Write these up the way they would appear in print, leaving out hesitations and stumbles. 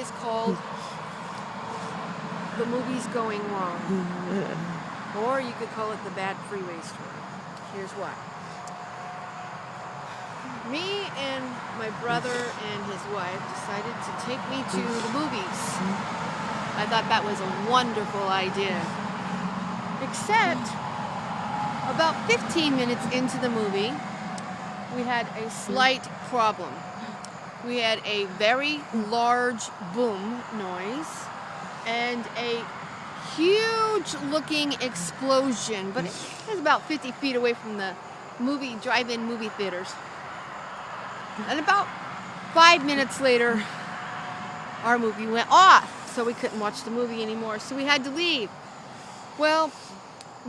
is called The Movie's Going Wrong. Or you could call it The Bad Freeway Story. Here's why. Me and my brother and his wife decided to take me to the movies. I thought that was a wonderful idea. Except, about 15 minutes into the movie, we had a slight problem. We had a very large boom noise and a huge looking explosion, but it was about 50 feet away from the drive-in movie theaters. And about 5 minutes later, our movie went off, so we couldn't watch the movie anymore, so we had to leave. Well,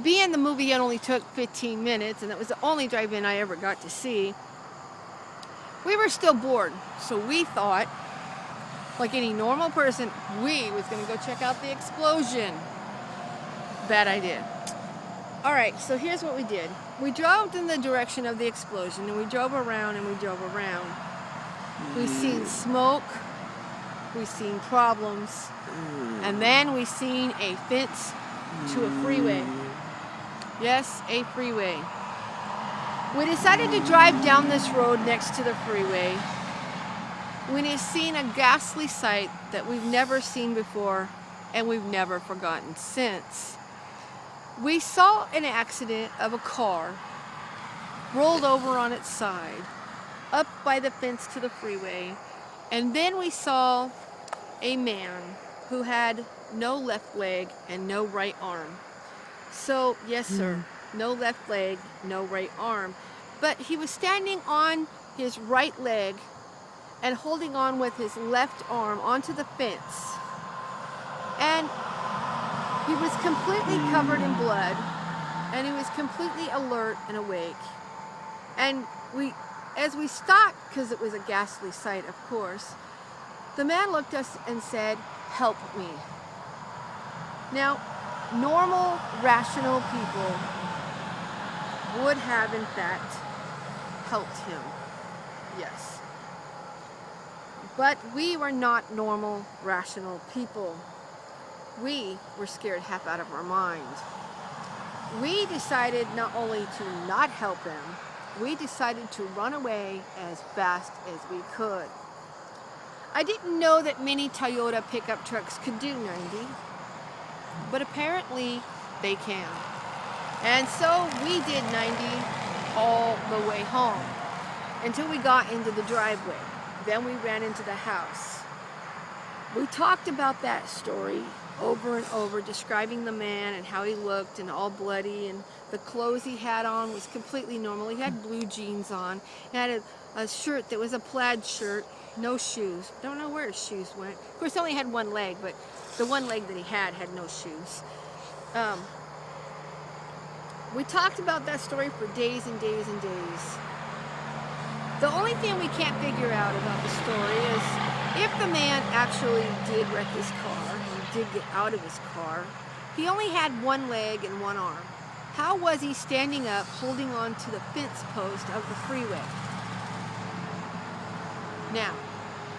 being the movie only took 15 minutes, and it was the only drive-in I ever got to see, we were still bored, so we thought, like any normal person, we was going to go check out the explosion. Bad idea. Alright, so here's what we did. We drove in the direction of the explosion, and we drove around and we drove around. We seen smoke, we seen problems, and then we seen a fence to a freeway. Yes, a freeway. We decided to drive down this road next to the freeway when we've seen a ghastly sight that we've never seen before and we've never forgotten since. We saw an accident of a car rolled over on its side up by the fence to the freeway, and then we saw a man who had no left leg and no right arm. So, yes sir, no left leg, no right arm. But he was standing on his right leg and holding on with his left arm onto the fence. And he was completely covered in blood, and he was completely alert and awake. And as we stopped, because it was a ghastly sight, of course, the man looked at us and said, "Help me." Now, normal, rational people would have, in fact, helped him. Yes. But we were not normal, rational people. We were scared half out of our mind. We decided not only to not help him, we decided to run away as fast as we could. I didn't know that many Toyota pickup trucks could do 90, but apparently they can. And so we did 90 all the way home until we got into the driveway. Then we ran into the house. We talked about that story over and over, describing the man and how he looked and all bloody, and the clothes he had on was completely normal. He had blue jeans on. He had a shirt that was a plaid shirt, no shoes. Don't know where his shoes went. Of course, he only had one leg, but the one leg that he had no shoes. We talked about that story for days and days and days. The only thing we can't figure out about the story is if the man actually did wreck his car, he did get out of his car, he only had one leg and one arm. How was he standing up holding on to the fence post of the freeway? Now,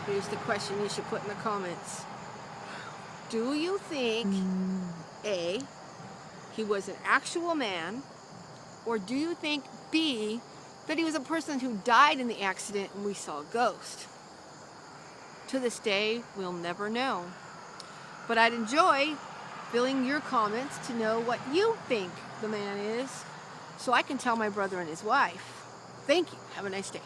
here's the question you should put in the comments. Do you think, A, he was an actual man, or do you think, B, that he was a person who died in the accident and we saw a ghost? To this day, we'll never know. But I'd enjoy filling your comments to know what you think the man is, so I can tell my brother and his wife. Thank you. Have a nice day.